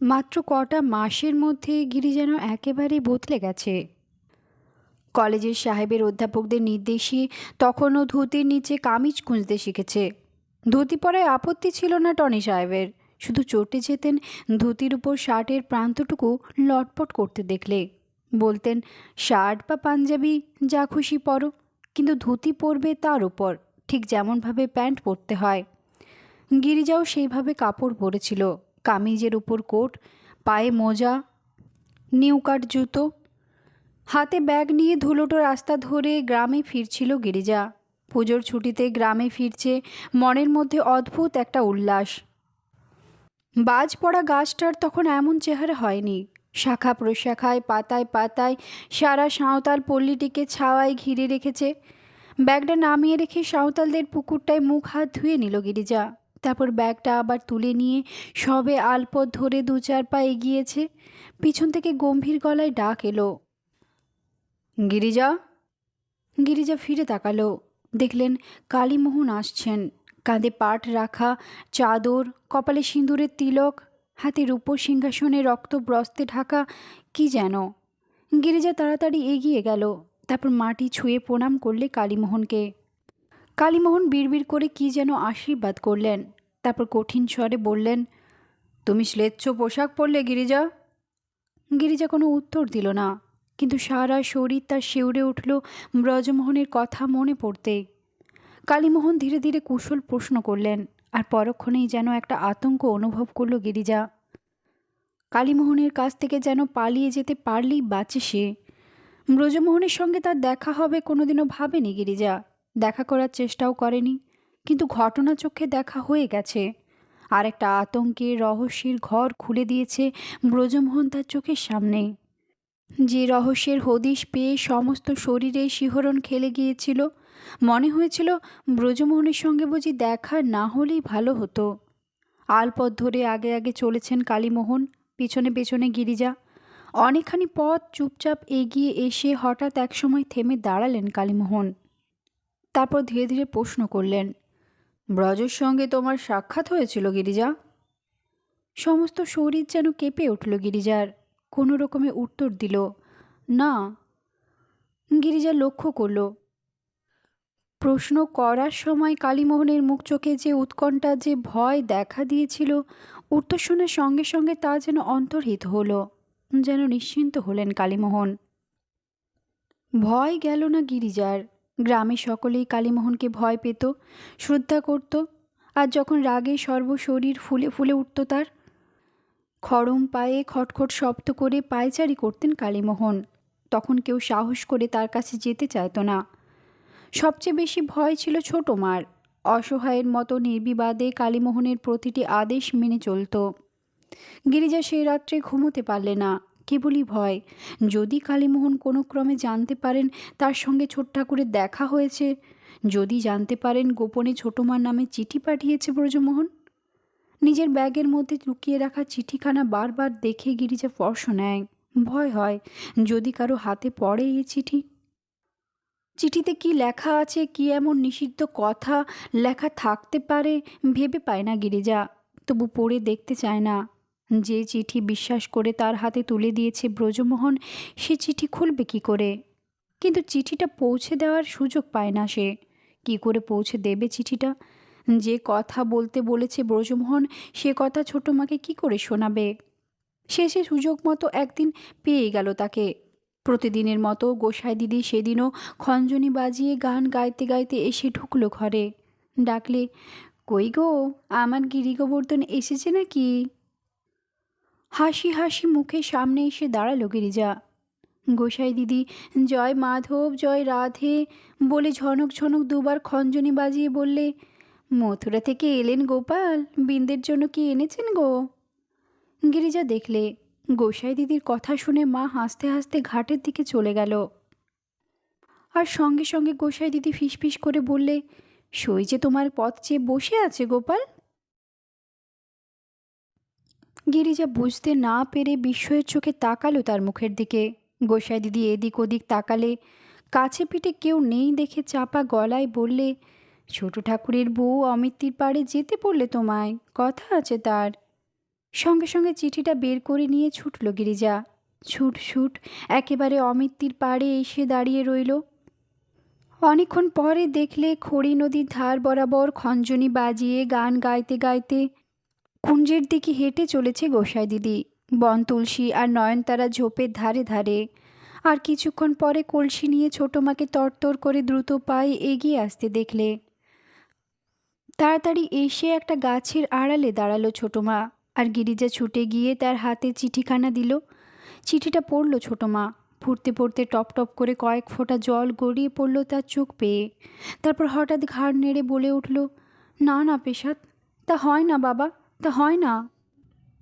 মাত্র কটা মাসের মধ্যে গিরি যেন একেবারে বদলে গেছে। কলেজের সাহেবের অধ্যাপকদের নির্দেশে তখনও ধুতির নিচে কামিজ খুঁজতে শিখেছে। ধুতি পরায় আপত্তি ছিল না টনি সাহেবের, শুধু চটে যেতেন ধুতির উপর শার্টের প্রান্তটুকু লটপট করতে দেখলে। বলতেন, শার্ট বা পাঞ্জাবি যা খুশি পরো, কিন্তু ধুতি পরবে তার উপর, ঠিক যেমনভাবে প্যান্ট পরতে হয়। গিরিজাও সেইভাবে কাপড় পরেছিল, কামিজের উপর কোট, পায়ে মোজা, নিউকাট জুতো, হাতে ব্যাগ নিয়ে ধুলোটো রাস্তা ধরে গ্রামে ফিরছিল গিরিজা। পুজোর ছুটিতে গ্রামে ফিরছে, মনের মধ্যে অদ্ভুত একটা উল্লাস। বাজ পড়া গাছটার তখন এমন চেহারা হয়নি। শাখা প্রশাখায়, পাতায় পাতায় সারা সাঁওতাল পল্লীটিকে ছাওয়ায় ঘিরে রেখেছে। ব্যাগটা নামিয়ে রেখে সাঁওতালদের পুকুরটায় মুখ হাত ধুয়ে নিল গিরিজা। তারপর ব্যাগটা আবার তুলে নিয়ে সবে আলপথ ধরে দু চার পা এগিয়েছে। পিছন থেকে গম্ভীর গলায় ডাক এলো, গিরিজা। গিরিজা ফিরে তাকালো, দেখলেন কালীমোহন আসছেন। কাঁধে পাট রাখা চাদর, কপালে সিঁদুরের তিলক, হাতে রূপোর সিংহাসনে রক্তব্রস্তে ঢাকা কি যেন। গিরিজা তাড়াতাড়ি এগিয়ে গেল, তারপর মাটি ছুঁয়ে প্রণাম করলে কালীমোহনকে। কালীমোহন বিড়বিড় করে কি যেন আশীর্বাদ করলেন, তারপর কঠিন স্বরে বললেন, তুমি শ্লেচ্ছ পোশাক পরলে গিরিজা। গিরিজা কোনো উত্তর দিল না, কিন্তু সারা শরীর তার শিউরে উঠল ব্রজমোহনের কথা মনে পড়তে। কালীমোহন ধীরে ধীরে কুশল প্রশ্ন করলেন, আর পরক্ষণেই যেন একটা আতঙ্ক অনুভব করল গিরিজা। কালীমোহনের কাছ থেকে যেন পালিয়ে যেতে পারলেই বাঁচে সে। ব্রজমোহনের সঙ্গে তার দেখা হবে কোনোদিনও ভাবেনি গিরিজা, দেখা করার চেষ্টাও করেনি, কিন্তু ঘটনা চক্ষে দেখা হয়ে গেছে। আর একটা আতঙ্কের রহস্যের ঘর খুলে দিয়েছে ব্রজমোহন তার চোখের সামনে। যে রহস্যের হদিশ পেয়ে সমস্ত শরীরে শিহরণ খেলে গিয়েছিল। মনে হয়েছিল ব্রজমোহনের সঙ্গে বুঝি দেখা না হলেই ভালো হতো। আলপথ ধরে আগে আগে চলেছেন কালীমোহন, পিছনে পেছনে গিরিজা। অনেকখানি পথ চুপচাপ এগিয়ে এসে হঠাৎ একসময় থেমে দাঁড়ালেন কালীমোহন। তারপর ধীরে ধীরে প্রশ্ন করলেন, ব্রজের সঙ্গে তোমার সাক্ষাৎ হয়েছিল গিরিজা? সমস্ত শরীর যেন কেঁপে উঠল গিরিজার। কোনো রকমে উত্তর দিল, না। গিরিজা লক্ষ্য করল, প্রশ্ন করার সময় কালীমোহনের মুখ চোখে যে উৎকণ্ঠা, যে ভয় দেখা দিয়েছিল, উত্তর শোনার সঙ্গে সঙ্গে তা যেন অন্তর্হিত হলো, যেন নিশ্চিন্ত হলেন কালীমোহন। ভয় গেল না গিরিজার। গ্রামে সকলেই কালীমোহনকে ভয় পেত, শ্রদ্ধা করত। আর যখন রাগে সর্বশরীর ফুলে ফুলে উঠত তার, খড়ম পায়ে খটখট শব্দ করে পায়চারি করতেন কালীমোহন, তখন কেউ সাহস করে তার কাছে যেতে চাইত না। সবচেয়ে বেশি ভয় ছিল ছোট মার। অসহায়ের মতো নির্বিবাদে কালীমোহনের প্রতিটি আদেশ মেনে চলত। গিরিজা সেই রাত্রে ঘুমোতে পারলে না, কেবলই ভয়। যদি কালীমোহন কোনো ক্রমে জানতে পারেন তার সঙ্গে ছোট ঠাকুরের দেখা হয়েছে, যদি জানতে পারেন গোপনে ছোটমার নামে চিঠি পাঠিয়েছে ব্রজমোহন। নিজের ব্যাগের মধ্যে লুকিয়ে রাখা চিঠিখানা বারবার দেখে গিরিজা স্পর্শ নেয়। ভয় হয়, যদি কারো হাতে পড়ে এই চিঠি। চিঠিতে কি লেখা আছে, কি এমন নিষিদ্ধ কথা লেখা থাকতে পারে ভেবে পায় না গিরিজা, তবু পড়ে দেখতে চায় না। যে চিঠি বিশ্বাস করে তার হাতে তুলে দিয়েছে ব্রজমোহন, সে চিঠি খুলবে কি করে? কিন্তু চিঠিটা পৌঁছে দেওয়ার সুযোগ পায় না সে। কি করে পৌঁছে দেবে চিঠিটা? যে কথা বলতে বলেছে ব্রজমোহন, সে কথা ছোটো মাকে কী করে শোনাবে? সে সুযোগ মতো একদিন পেয়ে গেল তাকে। প্রতিদিনের মতো গোসাই দিদি সেদিনও খঞ্জনি বাজিয়ে গান গাইতে গাইতে এসে ঢুকলো ঘরে। ডাকলে, কই গো, আমার গিরি গোবর্ধন এসেছে নাকি? হাসি হাসি মুখে সামনে এসে দাঁড়ালো গিরিজা। গোসাই দিদি জয় মাধব জয় রাধে বলে ঝনক ঝনক দুবার খঞ্জনি বাজিয়ে বললে, মথুরা থেকে এলেন গোপাল, বিন্দের জন্য কি এনেছেন গো? গিরিজা দেখলে গোসাই দিদির কথা শুনে মা হাসতে হাসতে ঘাটের দিকে চলে গেল। আর সঙ্গে সঙ্গে গোসাই দিদি ফিসফিস করে বললে, সই যে তোমার পথ চেয়ে বসে আছে গোপাল। গিরিজা বুঝতে না পেরে বিস্ময়ের চোখে তাকালো তার মুখের দিকে। গোসাই দিদি এদিক ওদিক তাকালে, কাছে পিঠে কেউ নেই দেখে চাপা গলায় বললে, ছোট ঠাকুরের বউ অমিত্তির পাড়ে যেতে বললে তোমায়, কথা আছে তার। সঙ্গে সঙ্গে চিঠিটা বের করে নিয়ে ছুটল গিরিজা। ছুট ছুট একেবারে অমিত্তির পাড়ে এসে দাঁড়িয়ে রইল। অনেকক্ষণ পরে দেখলে খড়ি নদীর ধার বরাবর খঞ্জনি বাজিয়ে গান গাইতে গাইতে কুঞ্জের দিকে হেঁটে চলেছে গোসাই দিদি, বন তুলসী আর নয়নতারা ঝোপের ধারে ধারে। আর কিছুক্ষণ পরে কলসি নিয়ে ছোটো মাকে তরতর করে দ্রুত পায়ে এগিয়ে আসতে দেখলে। তাড়াতাড়ি এসে একটা গাছের আড়ালে দাঁড়ালো ছোটো মা, আর গিরিজা ছুটে গিয়ে তার হাতে চিঠিখানা দিল। চিঠিটা পড়ল ছোটো মা। পড়তে পড়তে টপ টপ করে কয়েক ফোঁটা জল গড়িয়ে পড়ল তার চোখ পেয়ে। তারপর হঠাৎ ঘাড় নেড়ে বলে উঠল, না না পেশাদ, তা হয় না বাবা, তা হয় না।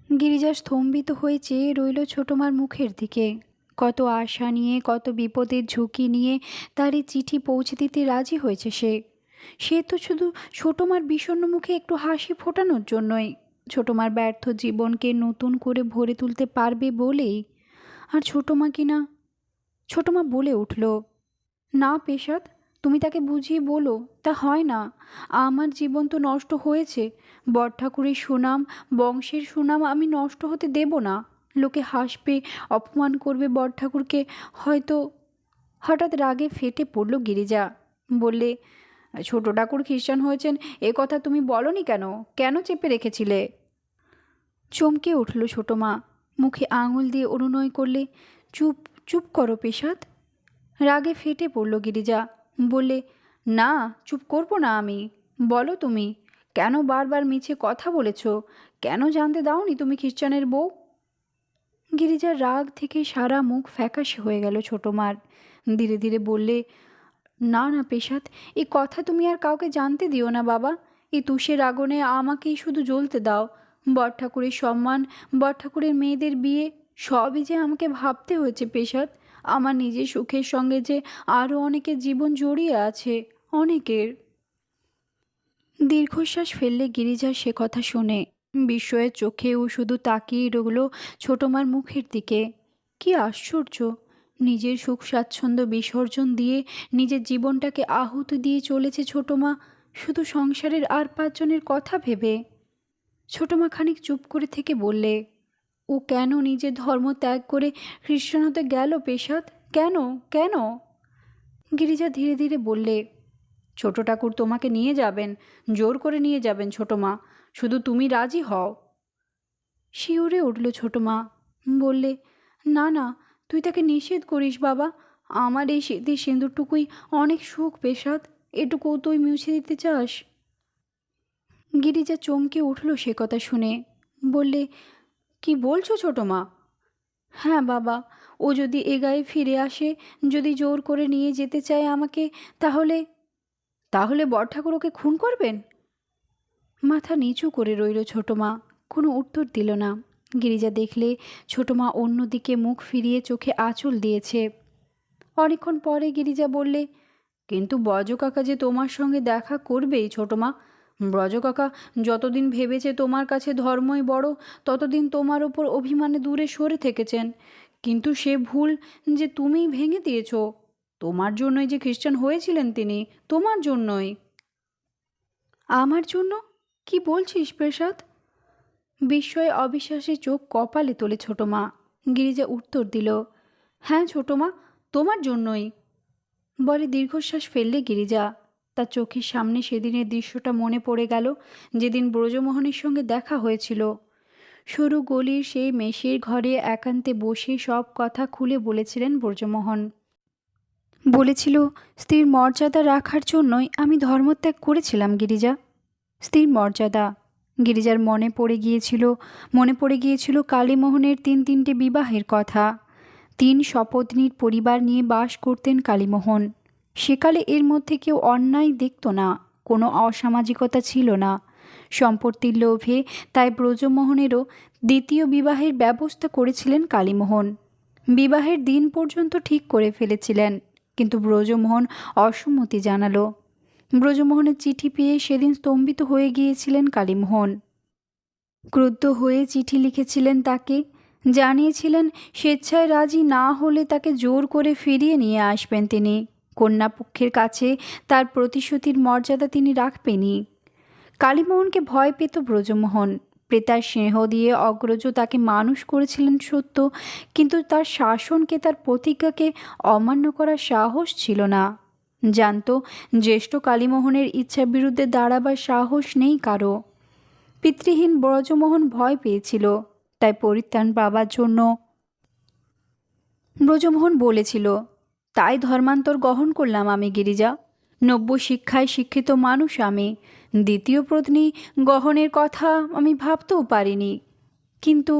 গিরিজা স্তম্ভিত হয়ে চেয়ে রইল ছোটো মার মুখের দিকে। কত আশা নিয়ে, কত বিপদের ঝুঁকি নিয়ে তার এই চিঠি পৌঁছে দিতে রাজি হয়েছে সে। সে তো শুধু ছোটো মার বিষণ্ণ মুখে একটু হাসি ফোটানোর জন্যই, ছোটো মার ব্যর্থ জীবনকে নতুন করে ভরে তুলতে পারবে বলেই। আর ছোটো মা কিনা। ছোটো মা বলে উঠল, না পেশাদ, তুমি তাকে বুঝিয়ে বলো, তা হয় না। আমার জীবন তো নষ্ট হয়েছে, বড়ঠাকুরের সুনাম, বংশের সুনাম আমি নষ্ট হতে দেব না। লোকে হাসবে, অপমান করবে বড়ঠাকুরকে হয়তো। হঠাৎ রাগে ফেটে পড়ল গিরিজা। বললে, ছোটো ঠাকুর খ্রিস্টান হয়েছেন এ কথা তুমি বলনি কেন? কেন চেপে রেখেছিলে? চমকে উঠল ছোটো মা, মুখে আঙুল দিয়ে অনুনয় করলে, চুপ চুপ করো পেশাদ। রাগে ফেটে পড়ল গিরিজা। বললে, না চুপ করবো না আমি। বলো তুমি, কেন বারবার মিছে কথা বলেছ? কেন জানতে দাওনি তুমি খ্রিস্টানের বউ? গিরিজার রাগ থেকে সারা মুখ ফ্যাকাশে হয়ে গেল ছোটো মার। ধীরে ধীরে বললে, না না পেশাদ, এই কথা তুমি আর কাউকে জানতে দিও না বাবা। এই তুষের আগুনে আমাকেই শুধু জ্বলতে দাও। বড়ঠাকুরের সম্মান, বড়ঠাকুরের মেয়েদের বিয়ে, সবই যে আমাকে ভাবতে হয়েছে পেশাদ। আমার নিজের সুখের সঙ্গে যে আরও অনেকের জীবন জড়িয়ে আছে, অনেকের। দীর্ঘশ্বাস ফেললে গিরিজা সে কথা শুনে। বিস্ময়ের চোখেও শুধু তাকিয়ে রইল ছোটো মার মুখের দিকে। কি আশ্চর্য! নিজের সুখ স্বাচ্ছন্দ্য বিসর্জন দিয়ে নিজের জীবনটাকে আহুতি দিয়ে চলেছে ছোটো মা, শুধু সংসারের আর পাঁচজনের কথা ভেবে। ছোটো মা খানিক চুপ করে থেকে বললে, ও কেন নিজের ধর্ম ত্যাগ করে খ্রিস্টান হতে গেল পেশাদ? কেন কেন? গিরিজা ধীরে ধীরে বললে, ছোটো ঠাকুর তোমাকে নিয়ে যাবেন, জোর করে নিয়ে যাবেন ছোটো মা, শুধু তুমি রাজি হও। শিউরে উঠল ছোটো মা। বললে, না না, তুই তাকে নিষেধ করিস বাবা। আমার এই স্মৃতির সিঁদুরটুকুই অনেক সুখ পেশাদ, এটুকুও তুই মুছে দিতে চাস? গিরিজা চমকে উঠল সে কথা শুনে। বললে, কি বলছো ছোটো মা? হ্যাঁ বাবা, ও যদি এ গায়ে ফিরে আসে, যদি জোর করে নিয়ে যেতে চায় আমাকে, তাহলে তাহলে বড়ঠাকুর ওকে খুন করবেন? মাথা নিচু করে রইল ছোটো মা, কোনো উত্তর দিল না। গিরিজা দেখলে ছোটো মা অন্যদিকে মুখ ফিরিয়ে চোখে আঁচল দিয়েছে। অনেকক্ষণ পরে গিরিজা বললে, কিন্তু ব্রজকাকা যে তোমার সঙ্গে দেখা করবেই ছোটো মা। ব্রজকাকা যতদিন ভেবেছে তোমার কাছে ধর্মই বড়, ততদিন তোমার ওপর অভিমানে দূরে সরে থেকেছেন। কিন্তু সে ভুল যে তুমিই ভেঙে দিয়েছ। তোমার জন্যই যে খ্রিস্টান হয়েছিলেন তিনি, তোমার জন্যই। আমার জন্য? কি বলছিস প্রসাদ? বিস্ময়ে অবিশ্বাসে চোখ কপালে তোলে ছোটো মা। গিরিজা উত্তর দিল, হ্যাঁ ছোটো মা, তোমার জন্যই। বলে দীর্ঘশ্বাস ফেললে গিরিজা। তার চোখের সামনে সেদিনের দৃশ্যটা মনে পড়ে গেল, যেদিন ব্রজমোহনের সঙ্গে দেখা হয়েছিল। সরু গলির সেই মেষের ঘরে একান্তে বসে সব কথা খুলে বলেছিলেন ব্রজমোহন। বলেছিল, স্ত্রীর মর্যাদা রাখার জন্যই আমি ধর্মত্যাগ করেছিলাম গিরিজা। স্ত্রীর মর্যাদা। গিরিজার মনে পড়ে গিয়েছিল কালীমোহনের 3 বিবাহের কথা। 3 সপত্নীর পরিবার নিয়ে বাস করতেন কালীমোহন। সেকালে এর মধ্যে কেউ অন্যায় দেখত না, কোনো অসামাজিকতা ছিল না। সম্পত্তির লোভে তাই ব্রজমোহনেরও 2য় বিবাহের ব্যবস্থা করেছিলেন কালীমোহন। বিবাহের দিন পর্যন্ত ঠিক করে ফেলেছিলেন, কিন্তু ব্রজমোহন অসম্মতি জানালো। ব্রজমোহনের চিঠি পেয়ে সেদিন স্তম্ভিত হয়ে গিয়েছিলেন কালীমোহন। ক্রুদ্ধ হয়ে চিঠি লিখেছিলেন তাকে, জানিয়েছিলেন স্বেচ্ছায় রাজি না হলে তাকে জোর করে ফিরিয়ে নিয়ে আসবেন তিনি। কন্যাপক্ষের কাছে তার প্রতিশ্রুতির মর্যাদা তিনি রাখবেনই। কালীমোহনকে ভয় পেত ব্রজমোহন। পিতার স্নেহ দিয়ে অগ্রজ তাকে মানুষ করেছিলেন সত্য, কিন্তু তার শাসনকে, তার প্রতিজ্ঞাকে অমান্য করার সাহস ছিল না। জানতো জ্যেষ্ঠ কালীমোহনের ইচ্ছার বিরুদ্ধে দাঁড়াবার সাহস নেই কারো। পিতৃহীন ব্রজমোহন ভয় পেয়েছিল, তাই পরিত্রাণ পাবার জন্য ব্রজমোহন বলেছিল, তাই ধর্মান্তর গ্রহণ করলাম আমি গিরিজা। নব্য শিক্ষায় শিক্ষিত মানুষ আমি। দ্বিতীয় পত্নী গ্রহণের কথা আমি ভাবতেও পারিনি। কিন্তু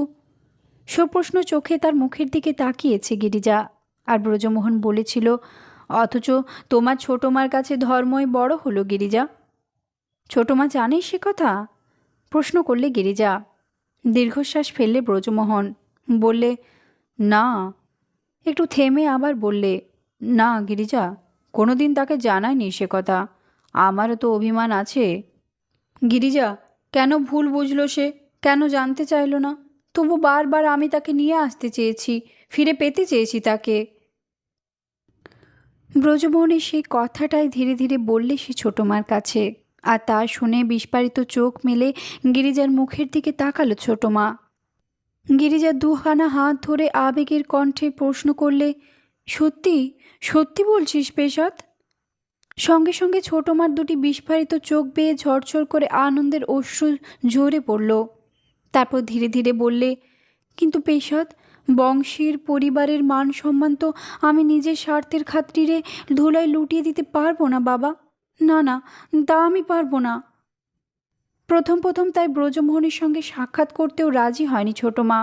সপ্রশ্ন চোখে তার মুখের দিকে তাকিয়েছে গিরিজা। আর ব্রজমোহন বলেছিল, অথচ তোমার ছোটো মার কাছে ধর্মই বড় হলো গিরিজা। ছোটো মা জানে সে কথা? প্রশ্ন করলে গিরিজা। দীর্ঘশ্বাস ফেললে ব্রজমোহন। বললে, না। একটু থেমে আবার বললে, না গিরিজা, কোনো দিন তাকে জানায়নি সে কথা। আমারও তো অভিমান আছে। গিরিজা, কেন ভুল বুঝলো সে? কেন জানতে চাইল না? তবু বারবার আমি তাকে নিয়ে আসতে চেয়েছি, ফিরে পেতে চেয়েছি তাকে। ব্রজমোহনের সেই কথাটাই ধীরে ধীরে বললে সে ছোটো মার কাছে। আর তা শুনে বিস্ফারিত চোখ মেলে গিরিজার মুখের দিকে তাকালো ছোটো মা। গিরিজা দুখানা হাত ধরে আবেগের কণ্ঠে প্রশ্ন করলে, সত্যি সত্যি বলছিস পেশাদ? সঙ্গে সঙ্গে ছোটো মার দুটি বিস্ফারিত চোখ বেয়ে ঝরঝর করে আনন্দের অশ্রু ঝরে পড়ল। তারপর ধীরে ধীরে বললে, কিন্তু পেশাদ, বংশের পরিবারের মান সম্মান তো আমি নিজের স্বার্থের খাতিরে ধুলায় লুটিয়ে দিতে পারবো না বাবা। না না, তা আমি পারবো না। প্রথম প্রথম তাই ব্রজমোহনের সঙ্গে সাক্ষাৎ করতেও রাজি হয়নি ছোটো মা।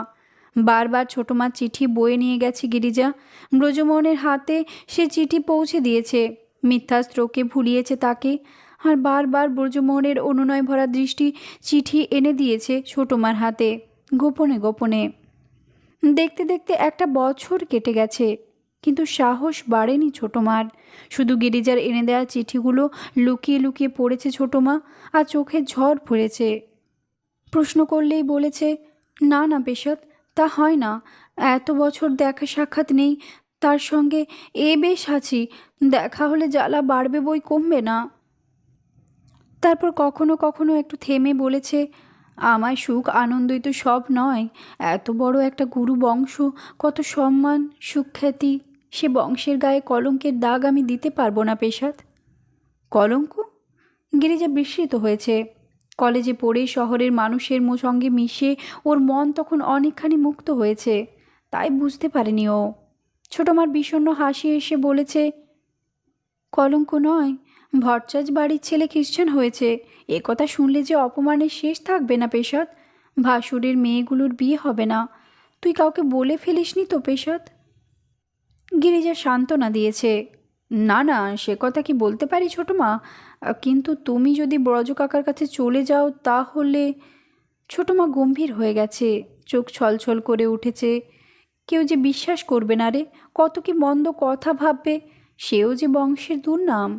বারবার ছোটো মা চিঠি বয়ে নিয়ে গেছে গিরিজা। ব্রজমোহনের হাতে সে চিঠি পৌঁছে দিয়েছে, মিথ্যাস্ত্রকে ভুলিয়েছে তাকে। আর বারবার ব্রজমোহনের অনুনয় ভরা দৃষ্টি চিঠি এনে দিয়েছে ছোটো মার হাতে, গোপনে গোপনে। দেখতে দেখতে একটা বছর কেটে গেছে, কিন্তু সাহস বাড়েনি ছোটো মার। শুধু গিরিজার এনে দেওয়া চিঠিগুলো লুকিয়ে লুকিয়ে পড়েছে ছোটো মা, আর চোখে ঝড় পড়েছে। প্রশ্ন করলেই বলেছে, না না পেশাদ, তা হয় না। এত বছর দেখা সাক্ষাৎ নেই তার সঙ্গে, এ বেশ আছি, দেখা হলে জ্বালা বাড়বে বই কমবে না। তারপর কখনো কখনো একটু থেমে বলেছে, আমার সুখ আনন্দই তো সব নয়। এত বড় একটা গুরু বংশ, কত সম্মান সুখ্যাতি, সে বংশের গায়ে কলঙ্কের দাগ আমি দিতে পারবো না পেশাদ। কলঙ্ক? গিরিজা বিস্মিত হয়েছে। কলেজে পড়ে শহরের মানুষের সঙ্গে মিশে ওর মন তখন অনেকখানি মুক্ত হয়েছে, তাই বুঝতে পারেনি ও। ছোটো মার বিষণ্ণ হাসি এসে বলেছে, কলঙ্ক নয়, ভট্টাচ বাড়ির ছেলে খ্রিশ্চান হয়েছে, এ কথা শুনলে যে অপমানের শেষ থাকবে না পেশাদ। ভাসুরের মেয়েগুলোর বিয়ে হবে না। তুই কাউকে বলে ফেলিসনি তো পেশাদ? গিরিজা সান্ত্বনা দিয়েছে, না না, সে কথা কি বলতে পারি ছোটো মা? কিন্তু তুমি যদি ব্রজ কাকার কাছে চলে যাও তাহলে। ছোটো মা গম্ভীর হয়ে গেছে, চোখ ছলছল করে উঠেছে। কেউ যে বিশ্বাস করবে না রে, কত কি মন্দ কথা ভাববে, সেও যে বংশের দুর্নাম।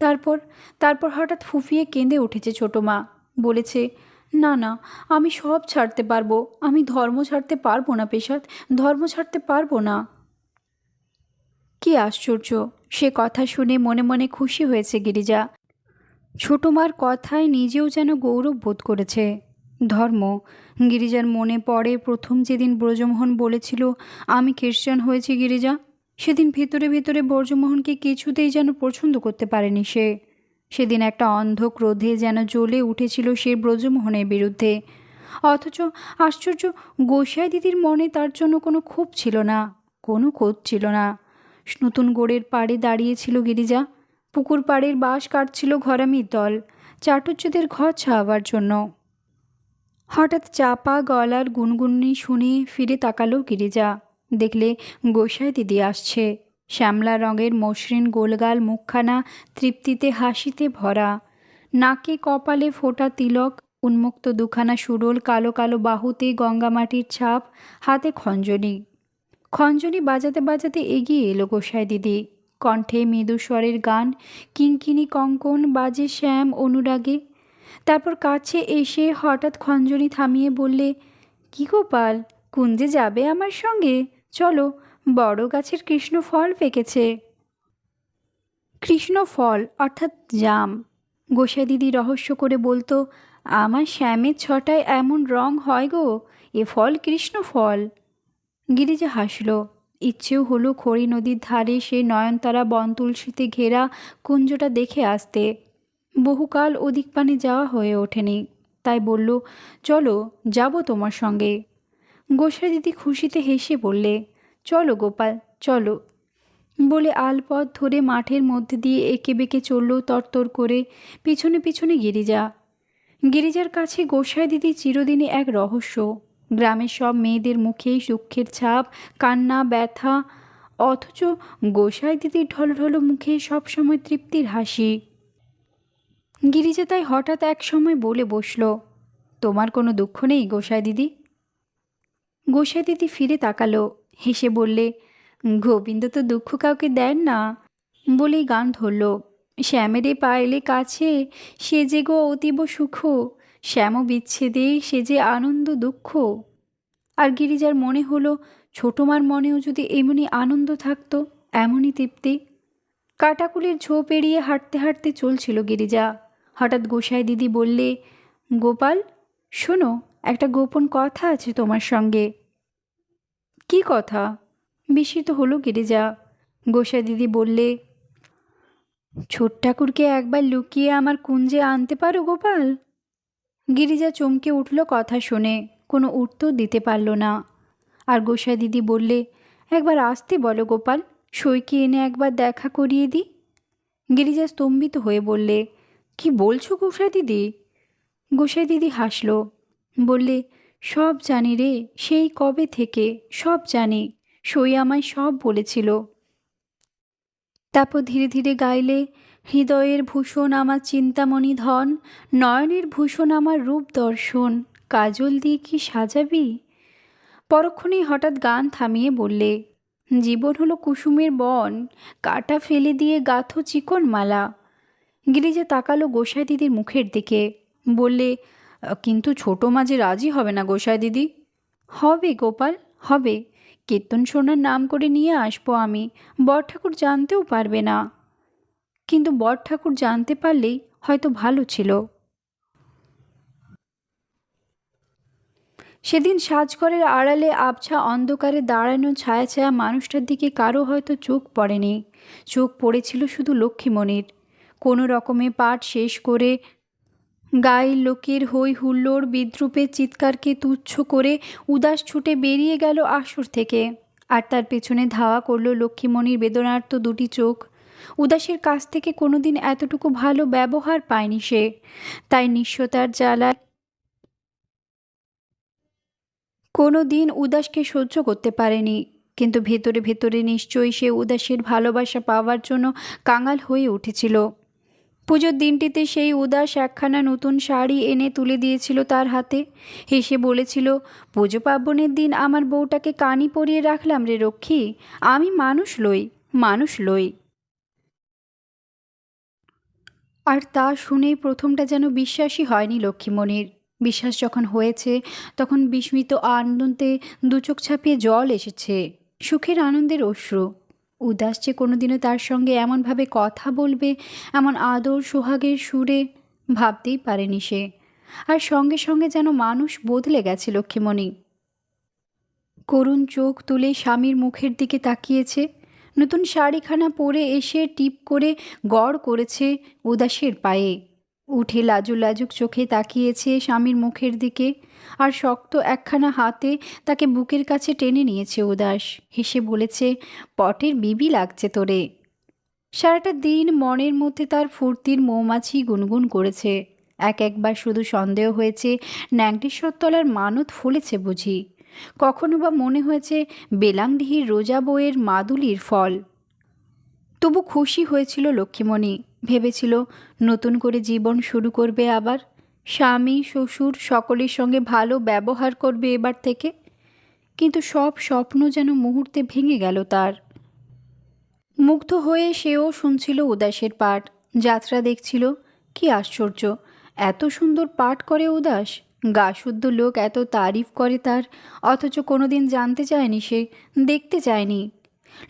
তারপর তারপর হঠাৎ ফুঁফিয়ে কেঁদে উঠেছে ছোটো মা। বলেছে, না না, আমি সব ছাড়তে পারবো, আমি ধর্ম ছাড়তে পারবো না পেশাদ, ধর্ম ছাড়তে পারবো না। কি আশ্চর্য! সে কথা শুনে মনে মনে খুশি হয়েছে গিরিজা। ছোটো মার কথায় নিজেও যেন গৌরব বোধ করেছে। ধর্ম? গিরিজার মনে পড়ে প্রথম যেদিন ব্রজমোহন বলেছিল, আমি খ্রিশ্চান হয়েছি গিরিজা। সেদিন ভিতরে ভিতরে ব্রজমোহনকে কিছুতেই যেন পছন্দ করতে পারেনি সে। সেদিন একটা অন্ধ ক্রোধে যেন জ্বলে উঠেছিল সে ব্রজমোহনের বিরুদ্ধে। অথচ আশ্চর্য, গোসাই দিদির মনে তার জন্য কোনো ক্ষোভ ছিল না, কোনো ক্রোধ ছিল না। নতুন গোড়ের পাড়ে দাঁড়িয়েছিল গিরিজা। পুকুর পাড়ের বাঁশ কাটছিল ঘরামির দল, চাটুজ্যদের ঘর ছাওয়াবার জন্য। হঠাৎ চাপা গলার গুনগুনি শুনে ফিরে তাকালো গিরিজা। দেখলে গোসাই দিদি আসছে। শ্যামলা রঙের মসৃণ গোলগাল মুখখানা তৃপ্তিতে হাসিতে ভরা, নাকে কপালে ফোটা তিলক, উন্মুক্ত দুখানা সুরল কালো কালো বাহুতে গঙ্গামাটির ছাপ, হাতে খঞ্জনি। খঞ্জনি বাজাতে বাজাতে এগিয়ে এলো গোসাই দিদি। কণ্ঠে মৃদু স্বরের গান, কিঙ্কিনি কঙ্কন বাজে শ্যাম অনুরাগে। তারপর কাছে এসে হঠাৎ খঞ্জনি থামিয়ে বললে, কি গোপাল, কুঞ্জে যাবে আমার সঙ্গে? চলো, বড় গাছের কৃষ্ণ ফল পেকেছে। কৃষ্ণ ফল অর্থাৎ জাম। গোসাই দিদি রহস্য করে বলতো, আমার শ্যামের ছটায় এমন রং হয় গো, এ ফল কৃষ্ণ ফল। গিরিজা হাসল। ইচ্ছেও হলো খড়ি নদীর ধারে সে নয়নতারা বনতুলসীতে ঘেরা কুঞ্জটা দেখে আসতে। বহুকাল ওদিক পানে যাওয়া হয়ে ওঠেনি, তাই বলল, চলো, যাব তোমার সঙ্গে। গোসাই দিদি খুশিতে হেসে বললে, চলো গোপাল, চলো। বলে আলপথ ধরে মাঠের মধ্যে দিয়ে এঁকে বেঁকে চলল তরতর করে, পিছনে পিছনে গিরিজা। গিরিজার কাছে গোসাই দিদি চিরদিনই এক রহস্য। গ্রামের সব মেয়েদের মুখেই দুঃখের ছাপ, কান্না, ব্যথা, অথচ গোসাই দিদির ঢলঢল মুখে সবসময় তৃপ্তির হাসি। গিরিজা তাই হঠাৎ এক সময় বলে বসল, তোমার কোনো দুঃখ নেই গোসাই দিদি? গোসাই দিদি ফিরে তাকালো, হেসে বললে, গোবিন্দ তো দুঃখ কাউকে দেন না। বলেই গান ধরল, শ্যামেরে পাইলে কাছে সে যে গো অতীব সুখ, শ্যাম বিচ্ছেদে সে যে আনন্দ দুঃখ। আর গিরিজার মনে হলো, ছোটমার মনেও যদি এমনি আনন্দ থাকতো, এমনই তৃপ্তি। কাটাকুলের ঝোপ এড়িয়ে হাঁটতে হাঁটতে চলছিল গিরিজা। হঠাৎ গোসাই দিদি বললে, গোপাল, শোনো, একটা গোপন কথা আছে তোমার সঙ্গে। কি কথা? বিস্মিত হলো গিরিজা। গোসাই দিদি বললে, ছোট ঠাকুরকে একবার লুকিয়ে আমার কুঞ্জে আনতে পারো গোপাল? গিরিজা চমকে উঠল কথা শুনে, কোনো উত্তর দিতে পারল না। আর গোসাই দিদি বললে, একবার আসতে বলো গোপাল, সইকে এনে একবার দেখা করিয়ে দিই। গিরিজা স্তম্ভিত হয়ে বললে, কি বলছো গোসাই দিদি? গোসাই দিদি হাসল, বললে, সব জানি রে, সেই কবে থেকে সব জানি। সই আমায় সব বলেছিল। তারপর ধীরে ধীরে গাইলে, হৃদয়ের ভূষণ আমার চিন্তামণি ধন, নয়নের ভূষণ আমার রূপ দর্শন, কাজল দিয়ে কি সাজাবি। পরক্ষণেই হঠাৎ গান থামিয়ে বললে, জীবন হলো কুসুমের বন, কাটা ফেলে দিয়ে গাঁথো চিকন মালা। গিরিজা তাকালো গোসাই দিদির মুখের দিকে, বললে, কিন্তু ছোট মাঝে রাজি হবে না গোসাই দিদি? হবে গোপাল, হবে। কীর্তন শোনার নাম করে নিয়ে আসবো আমি, বর ঠাকুর জানতেও পারবে না। কিন্তু বর ঠাকুর জানতে পারলেই হয়তো ভালো ছিল। সেদিন সাজঘরের আড়ালে আবছা অন্ধকারে দাঁড়ানো ছায়া ছায়া মানুষটার দিকে কারো হয়তো চোখ পড়েনি। চোখ পড়েছিল শুধু লক্ষ্মীমণির। কোনো রকমে পাঠ শেষ করে গায়ের লোকের হই হুল্লোড় বিদ্রূপের চিৎকারকে তুচ্ছ করে উদাস ছুটে বেরিয়ে গেল আসর থেকে। আর তার পেছনে ধাওয়া করল লক্ষ্মীমণির বেদনার্ত দুটি চোখ। উদাসের কাছ থেকে কোনোদিন এতটুকু ভালো ব্যবহার পায়নি সে, তাই নিঃস্বতার জ্বালায় কোনো দিন উদাসকে সহ্য করতে পারেনি। কিন্তু ভেতরে ভেতরে নিশ্চয়ই সে উদাসের ভালোবাসা পাওয়ার জন্য কাঙাল হয়ে উঠেছিল। পুজোর দিনটিতে সেই উদাস একখানা নতুন শাড়ি এনে তুলে দিয়েছিল তার হাতে, হেসে বলেছিল, পুজো পার্বণের দিন আমার বউটাকে কানি পরিয়ে রাখলাম রে রক্ষী, আমি মানুষ লই, মানুষ লই। আর তা শুনেই প্রথমটা যেন বিশ্বাসই হয়নি লক্ষ্মীমণির। বিশ্বাস যখন হয়েছে, তখন বিস্মিত আনন্দে দুচোখ ছাপিয়ে জল এসেছে, সুখের আনন্দের অশ্রু। উদাস যে কোনোদিনও তার সঙ্গে এমনভাবে কথা বলবে, এমন আদর সোহাগের সুরে, ভাবতেই পারেনি সে। আর সঙ্গে সঙ্গে যেন মানুষ বদলে গেছে লক্ষ্মীমণি। করুণ চোখ তুলে স্বামীর মুখের দিকে তাকিয়েছে, নতুন শাড়িখানা পরে এসে টিপ করে গড় করেছে উদাসের পায়ে, উঠে লাজুক লাজুক চোখে তাকিয়েছে স্বামীর মুখের দিকে। আর শক্ত একখানা হাতে তাকে বুকের কাছে টেনে নিয়েছে উদাস, হেসে বলেছে, পটের বিবি লাগছে তোরে। সারাটা দিন মনের মধ্যে তার ফুর্তির মৌমাছি গুনগুন করেছে। একবার শুধু সন্দেহ হয়েছে, ন্যাংটেশ্বর তলার মানত ফলেছে বুঝি। কখনো বা মনে হয়েছে বেলাংডিহির রোজা বইয়ের মাদুলির ফল। তবু খুশি হয়েছিল লক্ষ্মীমণি, ভেবেছিল নতুন করে জীবন শুরু করবে আবার, স্বামী শ্বশুর সকলের সঙ্গে ভালো ব্যবহার করবে এবার থেকে। কিন্তু সব স্বপ্ন যেন মুহূর্তে ভেঙে গেল তার। মুগ্ধ হয়ে সেও শুনছিল উদাসের পাঠ, যাত্রা দেখছিল। কি আশ্চর্য, এত সুন্দর পাঠ করে উদাস, গা শুদ্ধ লোক এত তারিফ করে তার, অথচ কোনোদিন জানতে চায়নি সে, দেখতে চায়নি।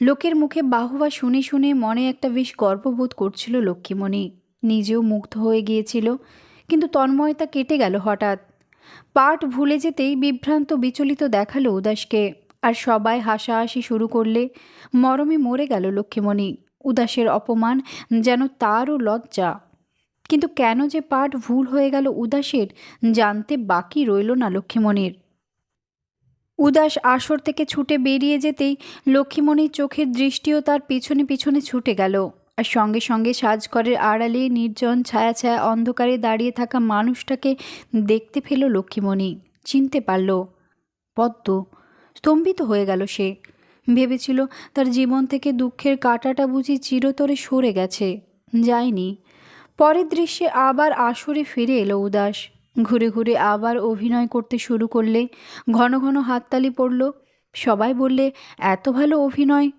লোকের মুখে বাহবা শুনে শুনে মনে একটা বেশ গর্ববোধ করছিল লক্ষ্মীমণি, নিজেও মুগ্ধ হয়ে গিয়েছিল। কিন্তু তন্ময়তা কেটে গেল হঠাৎ। পাঠ ভুলে যেতেই বিভ্রান্ত বিচলিত দেখালো উদাসকে। আর সবাই হাসাহাসি শুরু করলে মরমে মরে গেল লক্ষ্মীমণি। উদাসের অপমান যেন তারও লজ্জা। কিন্তু কেন যে পাঠ ভুল হয়ে গেল উদাসের, জানতে বাকি রইল না লক্ষ্মীমণির। উদাস আসর থেকে ছুটে বেরিয়ে যেতেই লক্ষ্মীমণির চোখের দৃষ্টিও তার পিছনে পিছনে ছুটে গেল। আর সঙ্গে সঙ্গে সাজঘরের আড়ালে নির্জন ছায়া ছায়া অন্ধকারে দাঁড়িয়ে থাকা মানুষটাকে দেখতে পেল লক্ষ্মীমণি। চিনতে পারল পদ্ম। স্তম্ভিত হয়ে গেল সে। ভেবেছিল তার জীবন থেকে দুঃখের কাঁটাটা বুঝি চিরতরে সরে গেছে। যায়নি। পরের দৃশ্যে আবার আসরে ফিরে এলো উদাস। ঘুরে ঘুরে আবার অভিনয় করতে শুরু করলে। ঘন ঘন হাততালি পড়ল। সবাই বললে এত ভালো অভিনয়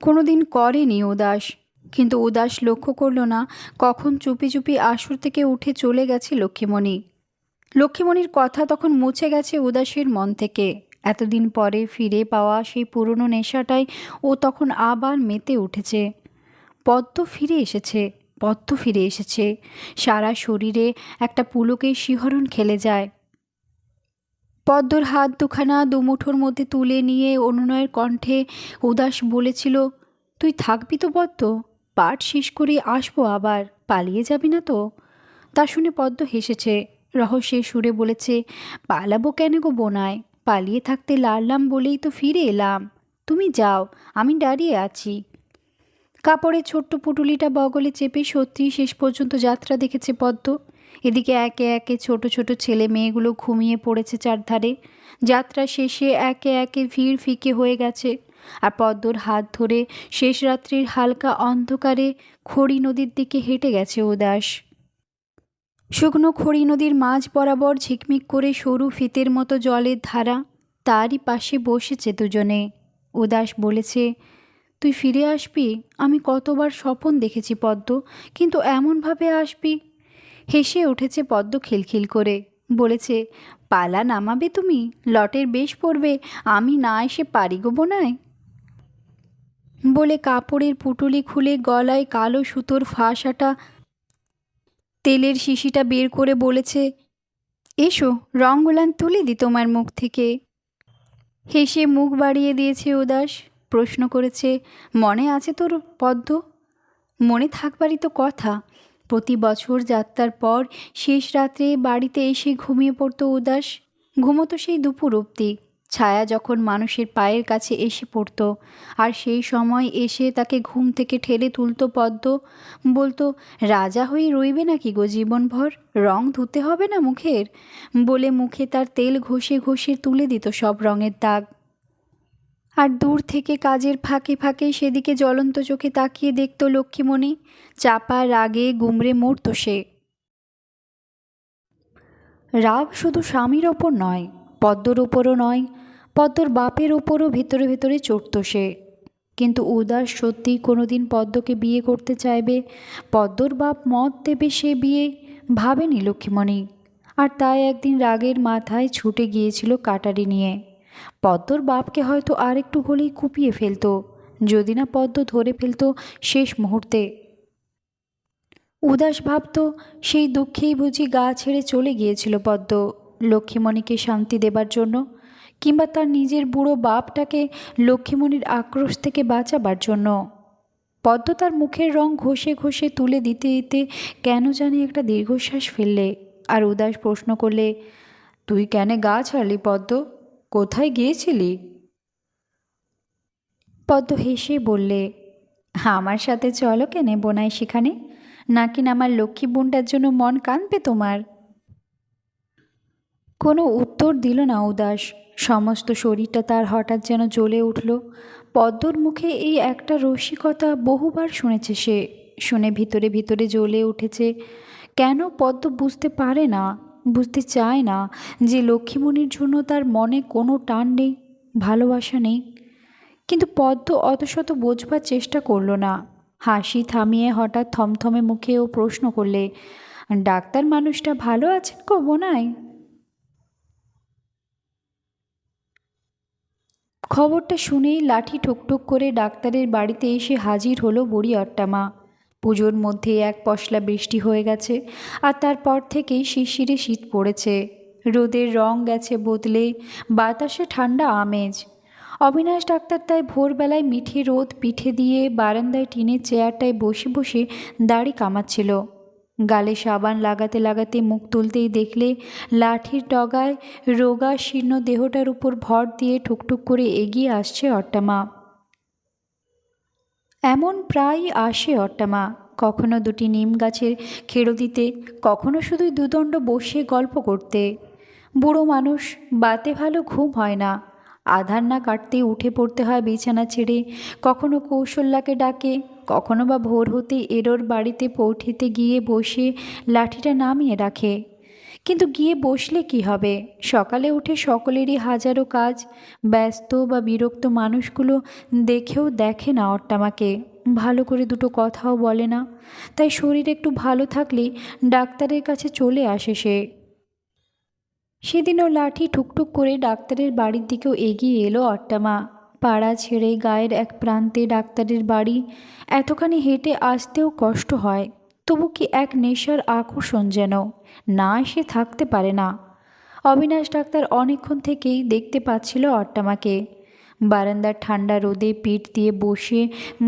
কোনো দিন করেনি উদাস। কিন্তু উদাস লক্ষ্য করল না কখন চুপি চুপি আসর থেকে উঠে চলে গেছে লক্ষ্মীমণি। লক্ষ্মীমণির কথা তখন মুছে গেছে উদাসের মন থেকে। এতদিন পরে ফিরে পাওয়া সেই পুরনো নেশাটাই ও তখন আবার মেতে উঠেছে। পদ্ম ফিরে এসেছে, পদ্ম ফিরে এসেছে। সারা শরীরে একটা পুলকের শিহরণ খেলে যায়। পদ্মর হাত দুখানা দুমুঠোর মধ্যে তুলে নিয়ে অনুনয়ের কণ্ঠে উদাস বলেছিল, তুই থাকবি তো পদ্ম? পাঠ শেষ করে আসবো আবার, পালিয়ে যাবি না তো? তা শুনে পদ্ম হেসেছে। রহস্যের সুরে বলেছে, পালাবো কেন গো বোনাই? পালিয়ে থাকতে লারলাম বলেই তো ফিরে এলাম। তুমি যাও, আমি দাঁড়িয়ে আছি। কাপড়ের ছোট্ট পুটুলিটা বগলে চেপে সত্যি শেষ পর্যন্ত যাত্রা দেখেছে পদ্ম। এদিকে একে একে ছোট ছোট ছেলে মেয়েগুলো ঘুমিয়ে পড়েছে চারধারে। যাত্রা শেষে একে একে ভিড় ফিকে হয়ে গেছে। আর পদ্মর হাত ধরে শেষ রাত্রির হালকা অন্ধকারে খড়ি নদীর দিকে হেঁটে গেছে উদাস। শুকনো খড়ি নদীর মাঝ বরাবর ঝিকমিক করে সরু ফিতের মতো জলের ধারা। তারই পাশে বসেছে দুজনে। উদাস বলেছে, তুই ফিরে আসবি আমি কতবার স্বপন দেখেছি পদ্ম, কিন্তু এমনভাবে আসবি। হেসে উঠেছে পদ্ম খিলখিল করে। বলেছে, পালা নামাবে তুমি? লটের বেশ পড়বে, আমি না এসে পারি গো বোনাই। বলে কাপড়ের পুটুলি খুলে গলায় কালো সুতোর ফাঁসাটা তেলের শিশিটা বের করে বলেছে, এসো রং গোলান তুলে দি তোমার মুখ থেকে। হেসে মুখ বাড়িয়ে দিয়েছে উদাস। প্রশ্ন করেছে, মনে আছে তোর পদ্ম? মনে থাকবারই তো কথা। প্রতি বছর যাত্রার পর শেষ রাত্রে বাড়িতে এসে ঘুমিয়ে পড়তো উদাস। ঘুমোতো সেই দুপুর অবধি। ছায়া যখন মানুষের পায়ের কাছে এসে পড়তো, আর সেই সময় এসে তাকে ঘুম থেকে ঠেলে তুলতো পদ্ম। বলতো, রাজা হয়ে রইবে নাকি গো জীবনভর? রং ধুতে হবে না মুখের? বলে মুখে তার তেল ঘষে ঘষে তুলে দিত সব রঙের দাগ। আর দূর থেকে কাজের ফাঁকে ফাঁকে সেদিকে জ্বলন্ত চোখে তাকিয়ে দেখত লক্ষ্মীমণি। চাপা রাগে গুমড়ে মরত সে। রাগ শুধু স্বামীর ওপর নয়, পদ্মর ওপরও নয়, পদ্মর বাপের ওপরও ভেতরে ভেতরে চড়ত সে। কিন্তু উদাস সত্যিই কোনোদিন পদ্মকে বিয়ে করতে চাইবে, পদ্মর বাপ মত দেবে সে বিয়ে ভাবেনি লক্ষ্মীমণি। আর তাই একদিন রাগের মাথায় ছুটে গিয়েছিল কাটারি নিয়ে। পদ্মর বাপকে হয়তো আর একটু হলেই কুপিয়ে ফেলতো, যদি না পদ্ম ধরে ফেলতো শেষ মুহূর্তে। উদাস ভাবত, সেই দুঃখেই বুঝি গা ছেড়ে চলে গিয়েছিল পদ্ম, লক্ষ্মীমণিকে শান্তি দেবার জন্য, কিংবা তার নিজের বুড়ো বাপটাকে লক্ষ্মীমণির আক্রোশ থেকে বাঁচাবার জন্য। পদ্ম তার মুখের রং ঘষে ঘষে তুলে দিতে দিতে কেন জানি একটা দীর্ঘশ্বাস ফেললে। আর উদাস প্রশ্ন করলে, তুই কেন গা ছাড়লি পদ্ম? কোথায় গিয়েছিলি? পদ্ম হেসে বললে, আমার সাথে চলো কেনে বোনাই সেখানে? নাকি না আমার লক্ষ্মী বোনটার জন্য মন কাঁদবে তোমার? কোনো উত্তর দিল না উদাস। সমস্ত শরীরটা তার হঠাৎ যেন জ্বলে উঠল। পদ্মর মুখে এই একটা রসিকতা বহুবার শুনেছে সে, শুনে ভিতরে ভিতরে জ্বলে উঠেছে। কেন পদ্ম বুঝতে পারে না, বুঝতে চায় না যে লক্ষ্মীমণির জন্য তার মনে কোনো টান নেই, ভালোবাসা নেই। কিন্তু পদ্ম অতশত বোঝবার চেষ্টা করল না। হাসি থামিয়ে হঠাৎ থমথমে মুখে ও প্রশ্ন করলে, ডাক্তার মানুষটা ভালো আছেন গো বোনাই? খবরটা শুনেই লাঠি ঠুকঠুক করে ডাক্তারের বাড়িতে এসে হাজির হলো বুড়ি অট্টামা। পুজোর মধ্যে এক পশলা বৃষ্টি হয়ে গেছে, আর তারপর থেকেই শিশিরে শীত পড়েছে। রোদের রং গেছে বদলে, বাতাসে ঠান্ডা আমেজ। অবিনাশ ডাক্তার তাই ভোরবেলায় মিঠে রোদ পিঠে দিয়ে বারান্দায় টিনের চেয়ারটায় বসে বসে দাড়ি কামাচ্ছিল। গালে সাবান লাগাতে লাগাতে মুখ তুলতেই দেখলে লাঠির ডগায় রোগা শীর্ণ দেহটার উপর ভর দিয়ে ঠুকঠুক করে এগিয়ে আসছে অট্টামা। এমন প্রায়ই আসে অট্টামা, কখনো দুটি নিম গাছের খেড়ো দিতে, কখনো শুধু দুদণ্ড বসে গল্প করতে। বুড়ো মানুষ, বাতে ভালো ঘুম হয় না, আধার না কাটতেই উঠে পড়তে হয় বিছানা ছেড়ে। কখনো কৌশল্যাকে ডাকে, কখনো বা ভোর হতে এরোর বাড়িতে পৌঁছিতে গিয়ে বসে লাঠিটা নামিয়ে রাখে। কিন্তু গিয়ে বসলে কি হবে? সকালে উঠে সকলেরই হাজারো কাজ। ব্যস্ত বা বিরক্ত মানুষগুলো দেখেও দেখে না অট্টামাকে, ভালো করে দুটো কথাও বলে না। তাই শরীর একটু ভালো থাকলেই ডাক্তারের কাছে চলে আসে সে। সেদিনও লাঠি ঠুকঠুক করে ডাক্তারের বাড়ির দিকেও এগিয়ে এলো অট্টামা। পাড়া ছেড়ে গায়ের এক প্রান্তে ডাক্তারের বাড়ি, এতখানি হেঁটে আসতেও কষ্ট হয়, তবু কি এক নেশার আকর্ষণ যেন, না এসে থাকতে পারে না। অবিনাশ ডাক্তার অনেকক্ষণ থেকেই দেখতে পাচ্ছিল অট্টামাকে। বারান্দার ঠান্ডা রোদে পিঠ দিয়ে বসে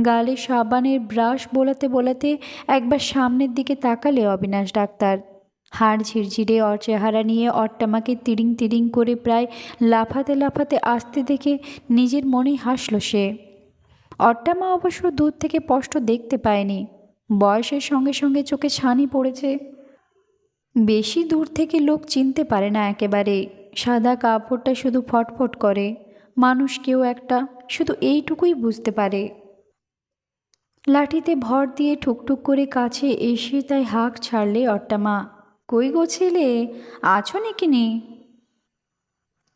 গালে সাবানের ব্রাশ বোলাতে বোলাতে একবার সামনের দিকে তাকালে অবিনাশ ডাক্তার। হাড় ঝিরঝিরে চেহারা নিয়ে অট্টামাকে তিরিং তিরিং করে প্রায় লাফাতে লাফাতে আসতে দেখে নিজের মনেই হাসল সে। অট্টামা অবশ্য দূর থেকে স্পষ্ট দেখতে পায়নি, বয়সের সঙ্গে সঙ্গে চোখে ছানি পড়েছে। বেশি দূর থেকে লোক চিনতে পারে না একেবারে। সাদা কাপড়টা শুধু ফটফট করে, মানুষ কেউ একটা, শুধু এইটুকুই বুঝতে পারে। লাঠিতে ভর দিয়ে ঠুকঠুক করে কাছে এসে তাই হাঁক ছাড়লে অট্টামা। কই গো ছেলে, আছো নাকি নে?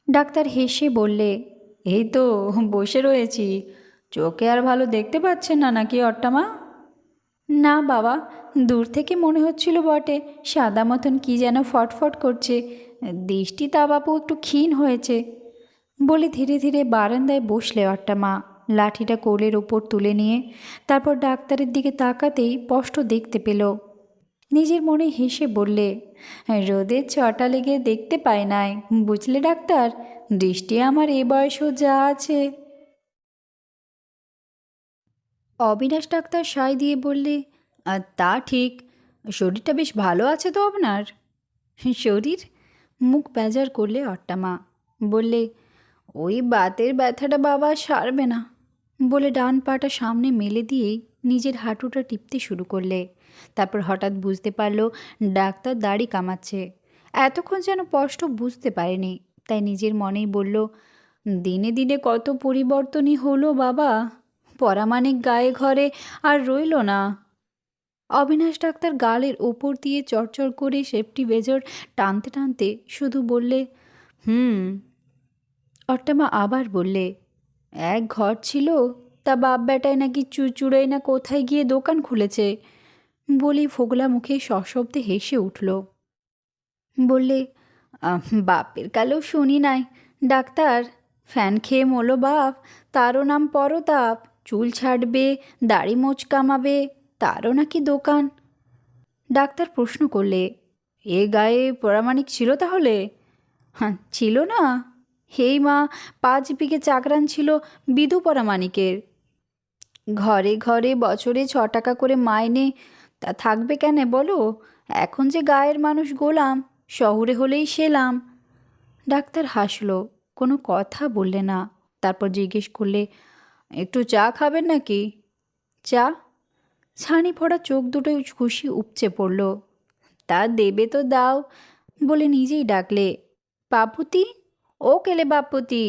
ডাক্তার হেসে বললে, এই তো বসে রয়েছি। চোখে আর ভালো দেখতে পাচ্ছেন না নাকি অট্টামা? না বাবা, দূর থেকে মনে হচ্ছিল বটে, সাদা মতন কি যেন ফটফট করছে। দৃষ্টি তা বাপু একটু ক্ষীণ হয়েছে। বলে ধীরে ধীরে বারান্দায় বসলে অট্টামা, লাঠিটা কোলের ওপর তুলে নিয়ে। তারপর ডাক্তারের দিকে তাকাতেই স্পষ্ট দেখতে পেল। নিজের মনে হেসে বললে, রোদের ছটা লেগে দেখতে পায় নাই, বুঝলে ডাক্তার, দৃষ্টি আমার এ বয়সও যা আছে। অবিনাশ ডাক্তার সায় দিয়ে বললে, তা ঠিক, শরীরটা বেশ ভালো আছে তো আপনার? শরীর? মুখ বেজার করলে অট্টামা। বললে, ওই বাতের ব্যথাটা বাবা সারবে না। বলে ডান পাটা সামনে মেলে দিয়েই নিজের হাঁটুটা টিপতে শুরু করলে। তারপর হঠাৎ বুঝতে পারল ডাক্তার দাড়ি কামাচ্ছে। এতক্ষণ যেন স্পষ্ট বুঝতে পারেনি, তাই নিজের মনেই বলল, দিনে দিনে কত পরিবর্তনই হলো বাবা, পরামানিক গায়ে ঘরে আর রইল না। অবিনাশ ডাক্তার গালের ওপর দিয়ে চড়চড় করে সেফটি বেজর টানতে টানতে শুধু বললে, হুম। অট্টামা আবার বললে, এক ঘর ছিল, তা বাপ বেটায় নাকি চুচুড়াই না কোথায় গিয়ে দোকান খুলেছে। বলি ফোগলা মুখে সশব্দে হেসে উঠল। বললে, বাপের কালেও শুনি নাই ডাক্তার, ফ্যান খেয়ে মলো বাপ, তারও নাম পরতাপ, চুল ছাড়বে, দাড়ি মোচ কামাবে, তারও নাকি দোকান। ডাক্তার প্রশ্ন করলে, এ গায়ে পরামানিক ছিল তাহলে? হ্যাঁ, ছিল না। হেই মা, 5 বিঘে চাকরান ছিল বিধু পরামানিকের। ঘরে ঘরে বছরে 6 টাকা করে মাইনে, তা থাকবে কেন বলো? এখন যে গায়ের মানুষ গোলাম, শহরে হলেই সেলাম। ডাক্তার হাসলো, কোনো কথা বললে না। তারপর জিজ্ঞেস করলে, একটু চা খাবেন নাকি? চা? ছানি পড়া চোখ দুটোই খুশি উপচে পড়ল। তা দেবে তো দাও। বলে নিজেই ডাকলে, বাপুতি, ও কেলে বাপুতি।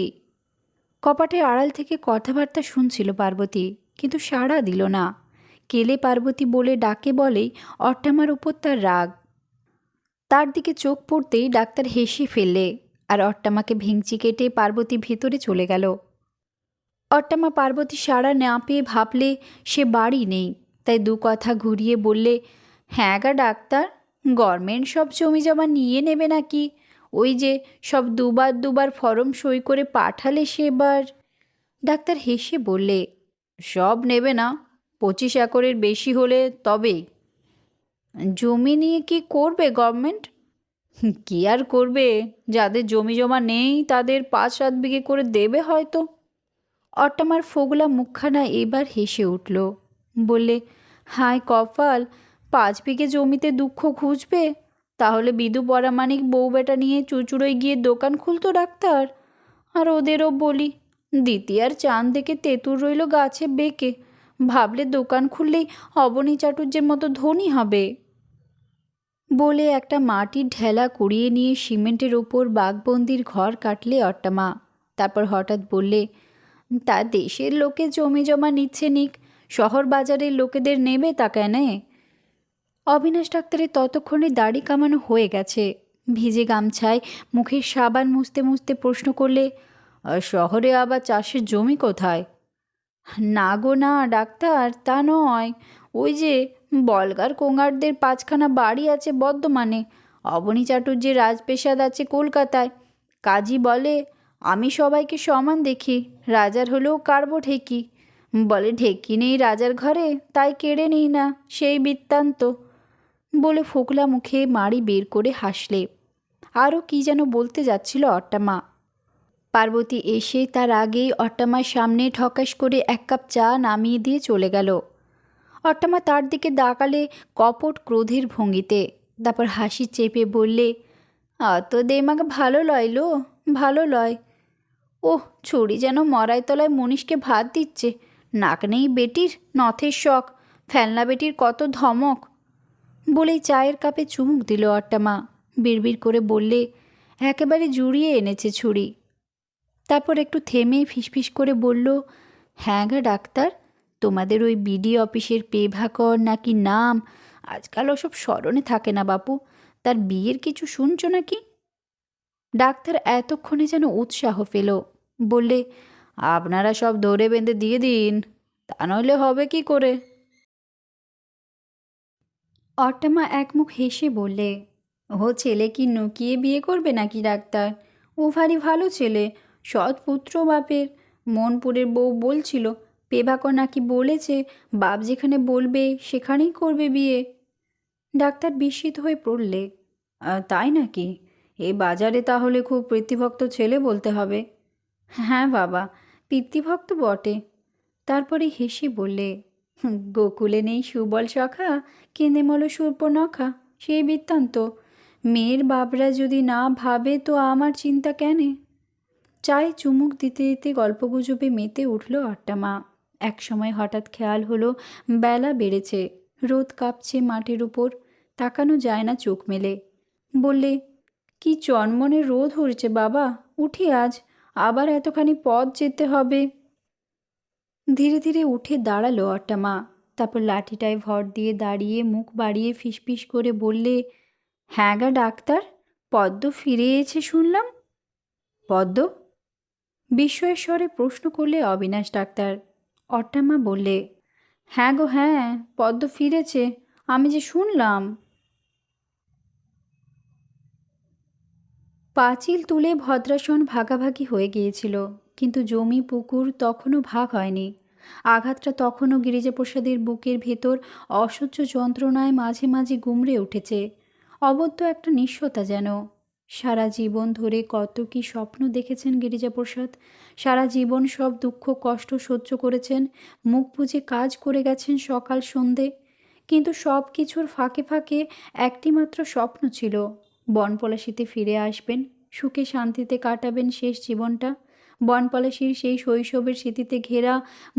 কপাটের আড়াল থেকে কথাবার্তা শুনছিল পার্বতী, কিন্তু সাড়া দিল না। কেলে পার্বতী বলে ডাকে বলেই অট্টামার উপর তার রাগ। তার দিকে চোখ পড়তেই ডাক্তার হেসে ফেললে, আর অট্টামাকে ভেঙচি কেটে পার্বতী ভেতরে চলে গেল। অট্টামা পার্বতী সাড়া না পেয়ে ভাবলে সে বাড়ি নেই, তাই দু কথা ঘুরিয়ে বললে, হ্যাঁ গা ডাক্তার, গভর্নমেন্ট সব জমি জমা নিয়ে নেবে নাকি? ওই যে সব দুবার দুবার ফরম সই করে পাঠালে সেবার। ডাক্তার হেসে বললে, সব নেবে না, 25 একরের বেশি হলে তবেই। জমি নিয়ে কি করবে গভর্নমেন্ট? কি আর করবে, যাদের জমি জমা নেই তাদের 5-7 বিঘে করে দেবে হয়তো। অট্টামার ফোগলা মুখখানা এবার হেসে উঠল, বললে, হায় কপাল, 5 বিঘে জমিতে দুঃখ খুঁজবে? তাহলে বিধু পরামানিক বউ বেটা নিয়ে চুচুড়োয় গিয়ে দোকান খুলতো ডাক্তার। আর ওদেরও বলি, দ্বিতীয়ার চাঁদ দেখে তেঁতুর রইল গাছে বেঁকে, ভাবলে দোকান খুললেই অবনী চাটুর্যের মতো ধনী হবে। বলে একটা মাটির ঢেলা কুড়িয়ে নিয়ে সিমেন্টের ওপর বাঘবন্দির ঘর কাটলে অট্টামা। তারপর হঠাৎ বললে, তা দেশের লোকে জমি জমা নিচ্ছে নিক, শহর বাজারের লোকেদের নেবে তা কেনে? অবিনাশ ডাক্তারের ততক্ষণে দাড়ি কামানো হয়ে গেছে। ভিজে গামছায় মুখের সাবান মুছতে মুছতে প্রশ্ন করলে, শহরে আবার চাষের জমি কোথায়? না গো না ডাক্তার, তা নয়। ওই যে বলগার কোঙারদের 5খানা বাড়ি আছে বর্ধমানে, অবনী চাটুর্যের রাজপ্রাসাদ আছে কলকাতায়। কাজী বলে, আমি সবাইকে সমান দেখি, রাজার হলেও কাড়ব ঢেকি। বলে ঢেকি নেই রাজার ঘরে, তাই কেড়ে নিই না, সেই বৃত্তান্ত। বলে ফোকলা মুখে মাড়ি বের করে হাসলে। আরও কি যেন বলতে যাচ্ছিল অট্টামা। পার্বতী এসে তার আগেই অট্টামার সামনে ঠকাস করে 1 কাপ চা নামিয়ে দিয়ে চলে গেল। অট্টামা তার দিকে দাঁড়ালে কপট ক্রোধের ভঙ্গিতে, তারপর হাসি চেপে বললে, অত দেমাগ ভালো লয় লো, ভালো লয়। ওহ, ছুরি যেন মরাই তলায় মনীষকে ভাত দিচ্ছে। নাক নেই বেটির, নথের শখ, ফেলনা বেটির কত ধমক। বলেই চায়ের কাপে চুমুক দিল অট্টামা। বিড়বিড় করে বললে, একেবারে জুড়িয়ে এনেছে ছুরি। তারপর একটু থেমে ফিসফিস করে বলল, হ্যাঁ গা ডাক্তার, তোমাদের ওই বিডি অফিসের পেভাকর নাকি নাম, আজকাল ওসব স্মরণে থাকে না বাপু। তার বিয়ের কিছু শুনছো নাকি? ডাক্তার এতক্ষণে যেন উৎসাহ পেল, বললে, আপনারা সব ধরে বেঁধে দিয়ে দিন, তা নইলে হবে কি করে? অট্টামা একমুখ হেসে বললে, ও ছেলে কি নুকিয়ে বিয়ে করবে নাকি ডাক্তার? ও ভারী ভালো ছেলে, সৎ পুত্র বাপের। মনপুরের বউ বলছিল, পেভাকর নাকি বলেছে বাপ যেখানে বলবে সেখানেই করবে বিয়ে। ডাক্তার বিস্মিত হয়ে পড়লে, তাই নাকি? এ বাজারে তাহলে খুব প্রীতিভক্ত ছেলে বলতে হবে। হ্যাঁ বাবা, পিতৃভক্ত বটে। তারপরে হেসে বললে, গোকুলে নেই সুবল সখা, কেঁদে মল শূর্পনখা, সেই বৃত্তান্ত। মেয়ের বাপরা যদি না ভাবে তো আমার চিন্তা কেনে? চায়ে চুমুক দিতে দিতে গল্পগুজবে মেতে উঠল অট্টামা। একসময় হঠাৎ খেয়াল হলো বেলা বেড়েছে, রোদ কাঁপছে মাঠের উপর, তাকানো যায় না চোখ মেলে। বললে, কি চনমনে রোদ হচ্ছে বাবা, উঠি আজ, আবার এতখানি পথ যেতে হবে। ধীরে ধীরে উঠে দাঁড়ালো অট্টামা। তারপর লাঠিটায় ভর দিয়ে দাঁড়িয়ে মুখ বাড়িয়ে ফিসফিস করে বললে, হ্যাঁ গা ডাক্তার, পদ্ম ফিরে এসে শুনলাম। পদ্ম? বিস্ময়ের স্বরে প্রশ্ন করলে অবিনাশ ডাক্তার। অট্টামা বললে, হ্যাঁ গো হ্যাঁ, পদ্ম ফিরেছে, আমি যে শুনলাম। পাঁচিল তুলে ভদ্রাসন ভাগাভাগি হয়ে গিয়েছিল, কিন্তু জমি পুকুর তখনও ভাগ হয়নি। আঘাতটা তখনও গিরিজাপ্রসাদের বুকের ভেতর অসহ্য যন্ত্রণায় মাঝে মাঝে গুমড়ে উঠেছে। অবদ্ধ একটা নিঃস্বতা যেন। সারা জীবন ধরে কত কি স্বপ্ন দেখেছেন গিরিজাপ্রসাদ, সারা জীবন সব দুঃখ কষ্ট সহ্য করেছেন, মুখ বুজে কাজ করে গেছেন সকাল সন্ধে। কিন্তু সব কিছুর ফাঁকে ফাঁকে একটিমাত্র স্বপ্ন ছিল, বনপলাশিতে ফিরে আসবেন, সুখে শান্তিতে কাটাবেন শেষ জীবনটা। বনপলাশির সেই শৈশবের স্মৃতিতে ঘেরা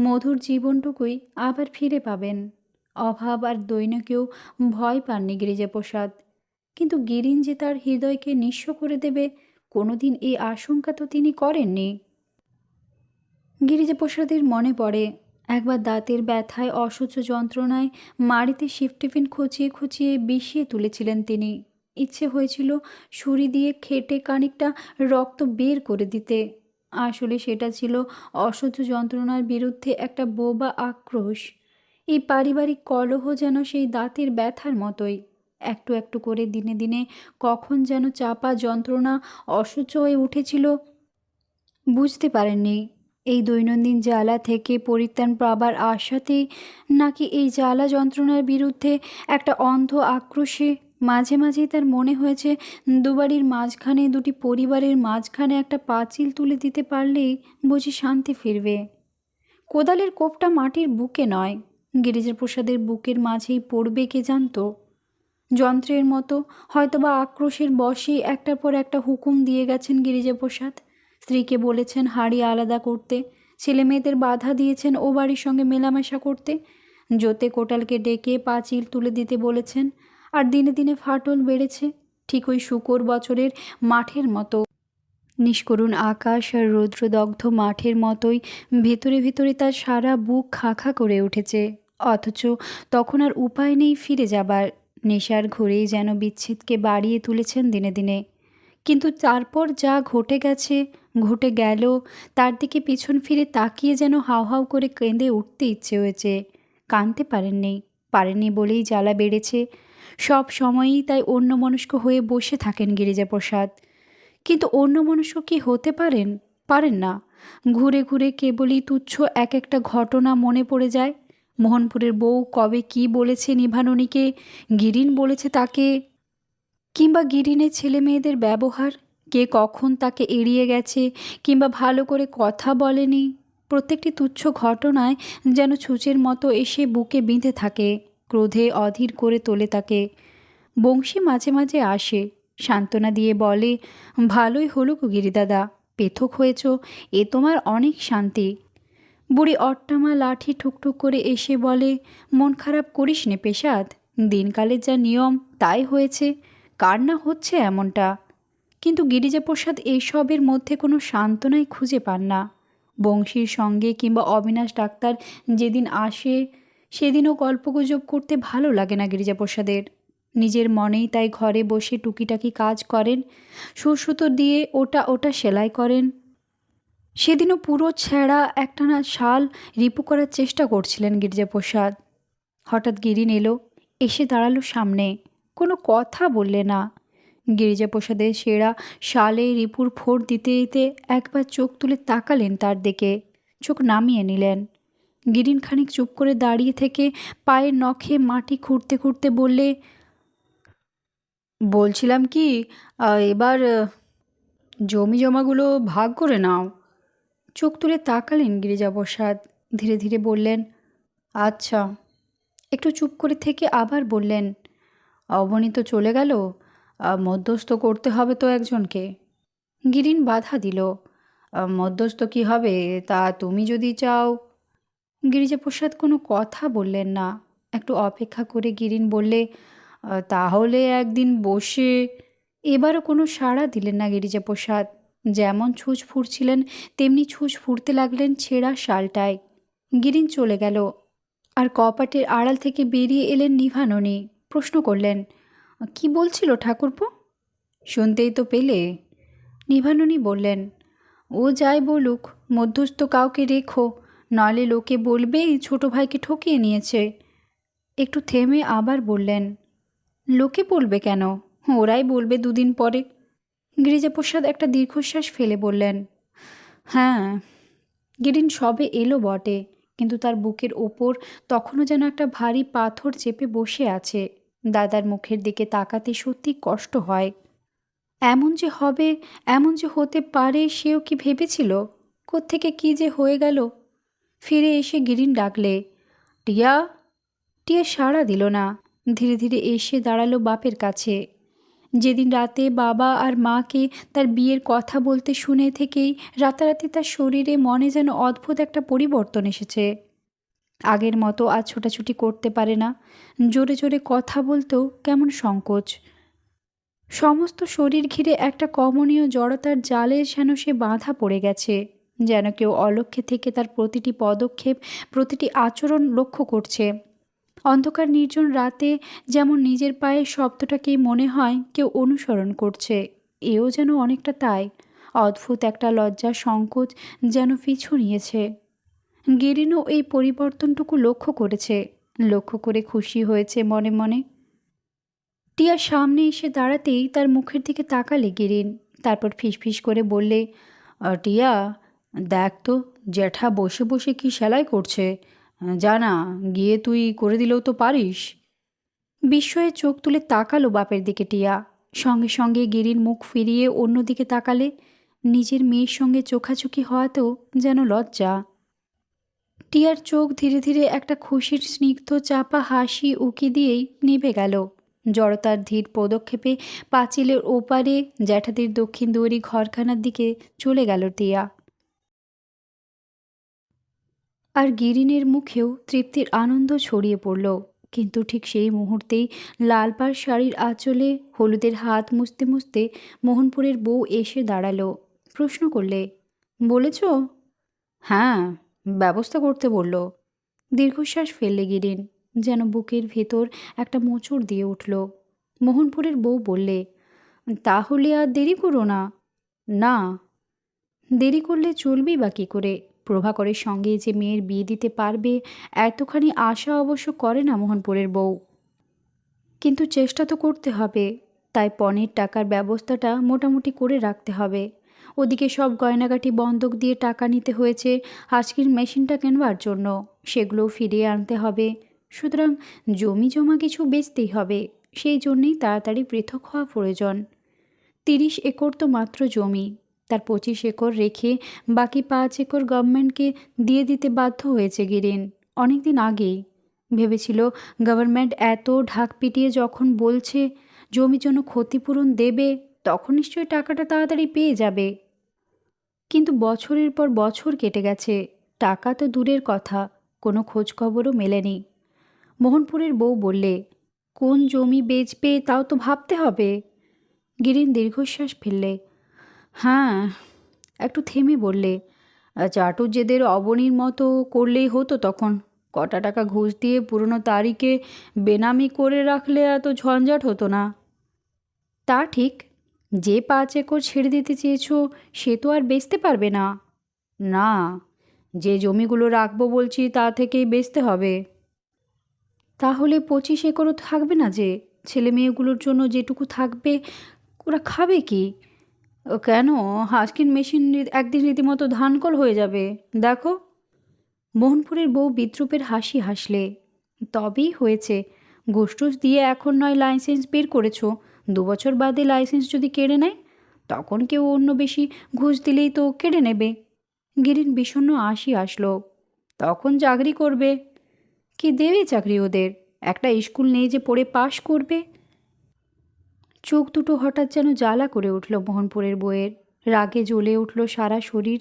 মধুর জীবনটুকুই আবার ফিরে পাবেন। অভাব আর দৈন্যকেও ভয় পাননি গিরিজাপ্রসাদ। কিন্তু গিরিন যে তার হৃদয়কে নিঃস্ব করে দেবে, কোনোদিন এই আশঙ্কা তো তিনি করেননি। গিরিজাপ্রসাদের মনে পড়ে, একবার দাঁতের ব্যথায় অসহ্য যন্ত্রণায় মাড়িতে শিফটিফিন খুঁচিয়ে খুঁচিয়ে বিষিয়ে তুলেছিলেন তিনি। ইচ্ছে হয়েছিল ছুরি দিয়ে খেটে খানিকটা রক্ত বের করে দিতে। আসলে সেটা ছিল অসহ্য যন্ত্রণার বিরুদ্ধে একটা বোবা আক্রোশ। এই পারিবারিক কলহ যেন সেই দাঁতের ব্যথার মতোই, একটু একটু করে দিনে দিনে কখন যেন চাপা যন্ত্রণা অসহ্য হয়ে উঠেছিল, বুঝতে পারেননি। এই দৈনন্দিন জ্বালা থেকে পরিত্রাণ পাবার আশাতেই, নাকি এই জ্বালা যন্ত্রণার বিরুদ্ধে একটা অন্ধ আক্রোশে মাঝে মাঝেই তার মনে হয়েছে দুবাড়ির মাঝখানে, দুটি পরিবারের মাঝখানে একটা পাঁচিল তুলে দিতে পারলেই বুঝি শান্তি ফিরবে। কোদালের কোপটা মাটির বুকে নয়, গিরিজাপ্রসাদের বুকের মাঝেই পড়বে কে জানতো। যন্ত্রের মতো হয়তোবা আক্রোশের বশেই একটার পর একটা হুকুম দিয়ে গেছেন গিরিজাপ্রসাদ। স্ত্রীকে বলেছেন হাড়ি আলাদা করতে, ছেলে মেয়েদের বাধা দিয়েছেন ও বাড়ির সঙ্গে মেলামেশা করতে, জোতে কোটালকে ডেকে পাঁচিল তুলে দিতে বলেছেন। আর দিনে দিনে ফাটল বেড়েছে, ঠিক ওই শুকর বছরের মাঠের মতো, নিষ্করুণ আকাশ আর রৌদ্রদগ্ধ মাঠের মতোই ভেতরে ভেতরে তার সারা বুক খা খা করে উঠেছে। অথচ তখন আর উপায় নেই ফিরে যাবার। নেশার ঘোরেই যেন বিচ্ছেদকে বাড়িয়ে তুলেছেন দিনে দিনে। কিন্তু তারপর যা ঘটে গেছে, ঘটে গেল, তার দিকে পিছন ফিরে তাকিয়ে যেন হাউ হাউ করে কেঁদে উঠতে ইচ্ছে হয়েছে। কাঁদতে পারেননি বলেই জ্বালা বেড়েছে। সব সময়ই তাই অন্যমনস্ক হয়ে বসে থাকেন গিরিজাপ্রসাদ। কিন্তু অন্যমনস্ক কি হতে পারেন না। ঘুরে ঘুরে কেবলই তুচ্ছ এক একটা ঘটনা মনে পড়ে যায়। মোহনপুরের বউ কবে কি বলেছে নিভাননীকে, গিরিন বলেছে তাকে, কিংবা গিরিনের ছেলে মেয়েদের ব্যবহার, কে কখন তাকে এড়িয়ে গেছে কিংবা ভালো করে কথা বলেনি। প্রত্যেকটি তুচ্ছ ঘটনায় যেন ছুঁচের মতো এসে বুকে বিঁধে থাকে, ক্রোধে অধীর করে তোলে তাকে। বংশী মাঝে মাঝে আসে, সান্ত্বনা দিয়ে বলে, ভালোই হলো গো গিরিদাদা, পেথক হয়েছ, এ তোমার অনেক শান্তি। বুড়ি অট্টামা লাঠি ঠুকঠুক করে এসে বলে, মন খারাপ করিস নে পেশাদ, দিনকালের যা নিয়ম তাই হয়েছে, কার না হচ্ছে এমনটা। কিন্তু গিরিজাপ্রসাদ এইসবের মধ্যে কোনো সান্ত্বনাই খুঁজে পান না। বংশীর সঙ্গে কিংবা অবিনাশ ডাক্তার যেদিন আসে, সেদিনও গল্পগুজব করতে ভালো লাগে না গিরিজাপ্রসাদের। নিজের মনেই তাই ঘরে বসে টুকিটাকি কাজ করেন, সুসুতো দিয়ে ওটা সেলাই করেন। সেদিনও পুরো ছেঁড়া একটানা শাল রিপু করার চেষ্টা করছিলেন গিরিজাপ্রসাদ। হঠাৎ গিরিন এলো, এসে দাঁড়ালো সামনে, কোনো কথা বললে না। গিরিজাপ্রসাদের সেরা শালে রিপুর ফোড় দিতে দিতে একবার চোখ তুলে তাকালেন তার দিকে, চোখ নামিয়ে নিলেন। গিরিন খানিক চুপ করে দাঁড়িয়ে থেকে পায়ের নখে মাটি খুঁড়তে খুঁড়তে বললে, বলছিলাম কি, এবার জমি জমাগুলো ভাগ করে নাও। চোখ তুলে তাকালেন গিরিজাপ্রসাদ, ধীরে ধীরে বললেন, আচ্ছা। একটু চুপ করে থেকে আবার বললেন, অবনী তো চলে গেল, মধ্যস্থ করতে হবে তো একজনকে। গিরিন বাধা দিল, মধ্যস্থ কি হবে, তা তুমি যদি চাও। গিরিজাপ্রসাদ কোনো কথা বললেন না। একটু অপেক্ষা করে গিরিন বললে, তাহলে একদিন বসে। এবারও কোনো সাড়া দিলেন না গিরিজাপ্রসাদ। যেমন ছুঁচ ফুঁড়ছিলেন তেমনি ছুঁচ ফুঁড়তে লাগলেন ছেঁড়া শালটায়। গিরিন চলে গেল। আর কপাটের আড়াল থেকে বেরিয়ে এলেন নিভাননী। প্রশ্ন করলেন, কি বলছিল ঠাকুরপো? শুনতেই তো পেলে। নিভাননী বললেন, ও যাই বলুক, মধ্যস্থ কাউকে রেখো, নইলে লোকে বলবে ছোট ভাইকে ঠকিয়ে নিয়েছে। একটু থেমে আবার বললেন, লোকে বলবে কেন, ওরাই বলবে দুদিন পরে। গিরিজাপ্রসাদ একটা দীর্ঘশ্বাস ফেলে বললেন, হ্যাঁ। গিরিন সবে এলো বটে, কিন্তু তার বুকের ওপর তখনও যেন একটা ভারী পাথর চেপে বসে আছে। দাদার মুখের দিকে তাকাতে সত্যি কষ্ট হয়। এমন যে হবে, এমন যে হতে পারে, সেও কি ভেবেছিল? কোত্থেকে কি যে হয়ে গেল। ফিরে এসে গিরিন ডাকলে, টিয়া। টিয়া সাড়া দিল না। ধীরে ধীরে এসে দাঁড়ালো বাপের কাছে। যেদিন রাতে বাবা আর মাকে তার বিয়ের কথা বলতে শুনে থেকেই রাতারাতি তার শরীরে মনে যেন অদ্ভুত একটা পরিবর্তন এসেছে। আগের মতো আজ ছোটাছুটি করতে পারে না, জোরে জোরে কথা বলতেও কেমন সংকোচ। সমস্ত শরীর ঘিরে একটা কমনীয় জড়তার জালে যেন সে বাঁধা পড়ে গেছে, যেন কেউ অলক্ষ্যে থেকে তার প্রতিটি পদক্ষেপ, প্রতিটি আচরণ লক্ষ্য করছে। অন্ধকার নির্জন রাতে যেমন নিজের পায়ের শব্দটাকেই মনে হয় কেউ অনুসরণ করছে, এও যেন অনেকটা তাই। অদ্ভুত একটা লজ্জা সংকোচ যেন পিছু নিয়েছে। গিরিনও এই পরিবর্তনটুকু লক্ষ্য করেছে, লক্ষ্য করে খুশি হয়েছে মনে মনে। টিয়ার সামনে এসে দাঁড়াতেই তার মুখের দিকে তাকালে গিরিন। তারপর ফিসফিস করে বললে, টিয়া, দেখ তো জ্যাঠা বসে বসে কি সেলাই করছে, জানা গিয়ে তুই করে দিলেও তো পারিস। বিস্ময়ে চোখ তুলে তাকালো বাপের দিকে টিয়া। সঙ্গে সঙ্গে গিরির মুখ ফিরিয়ে অন্যদিকে তাকালে নিজের মেয়ের সঙ্গে চোখাচোখি হওয়াতেও যেন লজ্জা। টিয়ার চোখ ধীরে ধীরে একটা খুশির স্নিগ্ধ চাপা হাসি উকি দিয়েই নিভে গেল। জড়তার ধীর পদক্ষেপে পাঁচিলের ওপারে জ্যাঠাদের দক্ষিণ দুয়ারি ঘরখানার দিকে চলে গেল টিয়া। আর গিরিনের মুখেও তৃপ্তির আনন্দ ছড়িয়ে পড়ল। কিন্তু ঠিক সেই মুহূর্তেই লাল পাড় শাড়ির আঁচলে হলুদের হাত মুছতে মুছতে মোহনপুরের বউ এসে দাঁড়ালো। প্রশ্ন করলে, বলেছ? হ্যাঁ, ব্যবস্থা করতে বলল। দীর্ঘশ্বাস ফেললে গিরিন, যেন বুকের ভেতর একটা মোচড় দিয়ে উঠল। মোহনপুরের বউ বললে, তাহলে আর দেরি করো না। না, দেরি করলে চলবেই বা কী করে? প্রভাকরের সঙ্গে যে মেয়ের বিয়ে দিতে পারবে এতখানি আশা অবশ্য করে না মোহনপুরের বউ। কিন্তু চেষ্টা তো করতে হবে। তাই পণের টাকার ব্যবস্থাটা মোটামুটি করে রাখতে হবে। ওদিকে সব গয়নাগাটি বন্ধক দিয়ে টাকা নিতে হয়েছে আজকের মেশিনটা কেনবার জন্য, সেগুলোও ফিরিয়ে আনতে হবে। সুতরাং জমি জমা কিছু বেচতেই হবে। সেই জন্যেই তাড়াতাড়ি পৃথক হওয়া প্রয়োজন। 30 একর তো মাত্র জমি, তার 25 একর রেখে বাকি 5 একর গভর্নমেন্টকে দিয়ে দিতে বাধ্য হয়েছে গিরিন অনেক দিন আগেই। ভেবেছিল গভর্নমেন্ট এত ঢাক পিটিয়ে যখন বলছে জমির জন্য ক্ষতিপূরণ দেবে, তখন নিশ্চয়ই টাকাটা তাড়াতাড়ি পেয়ে যাবে। কিন্তু বছরের পর বছর কেটে গেছে, টাকা তো দূরের কথা, কোনো খোঁজখবরও মেলেনি। মোহনপুরের বউ বললে, কোন জমি বেচবে তাও তো ভাবতে হবে। গিরিন দীর্ঘশ্বাস ফেললে। হ্যাঁ, একটু থেমে বললে, চাটুজ্যেদের অবনীর মতো করলেই হতো তখন। কটা টাকা ঘুষ দিয়ে পুরনো তারিখে বেনামি করে রাখলে এত ঝঞ্ঝাট হতো না। তা ঠিক, যে 5 একর ছেড়ে দিতে চেয়েছো সে তো আর বেচতে পারবে না। না, যে জমিগুলো রাখবো বলছি তা থেকেই বেচতে হবে। তাহলে 25 একরও থাকবে না যে? ছেলে মেয়েগুলোর জন্য যেটুকু থাকবে ওরা খাবে কি? কেন, হাস্কিন মেশিন একদিন রীতিমতো ধানকল হয়ে যাবে, দেখো। মোহনপুরের বউ বিদ্রুপের হাসি হাসলে। তবেই হয়েছে, ঘুষটুস দিয়ে এখন নয় লাইসেন্স বের করেছ, 2 বছর বাদে লাইসেন্স যদি কেড়ে নেয়, তখন কেউ অন্য বেশি ঘুষ দিলেই তো কেড়ে নেবে। গিরিন বিষণ্ণ হাসি আসলো। তখন চাকরি করবে। কি দেবে চাকরি ওদের? একটা স্কুল নেই যে পড়ে পাশ করবে। চোখ দুটো হঠাৎ যেন জ্বালা করে উঠল মোহনপুরের বউয়ের। রাগে জ্বলে উঠল সারা শরীর।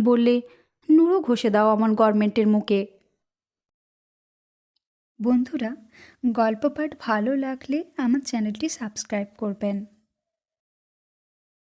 বললে, নুড়ো ঘষে দাও আমার গভর্নমেন্টের মুখে। বন্ধুরা, গল্প পাঠ ভালো লাগলে আমার চ্যানেলটি সাবস্ক্রাইব করবেন।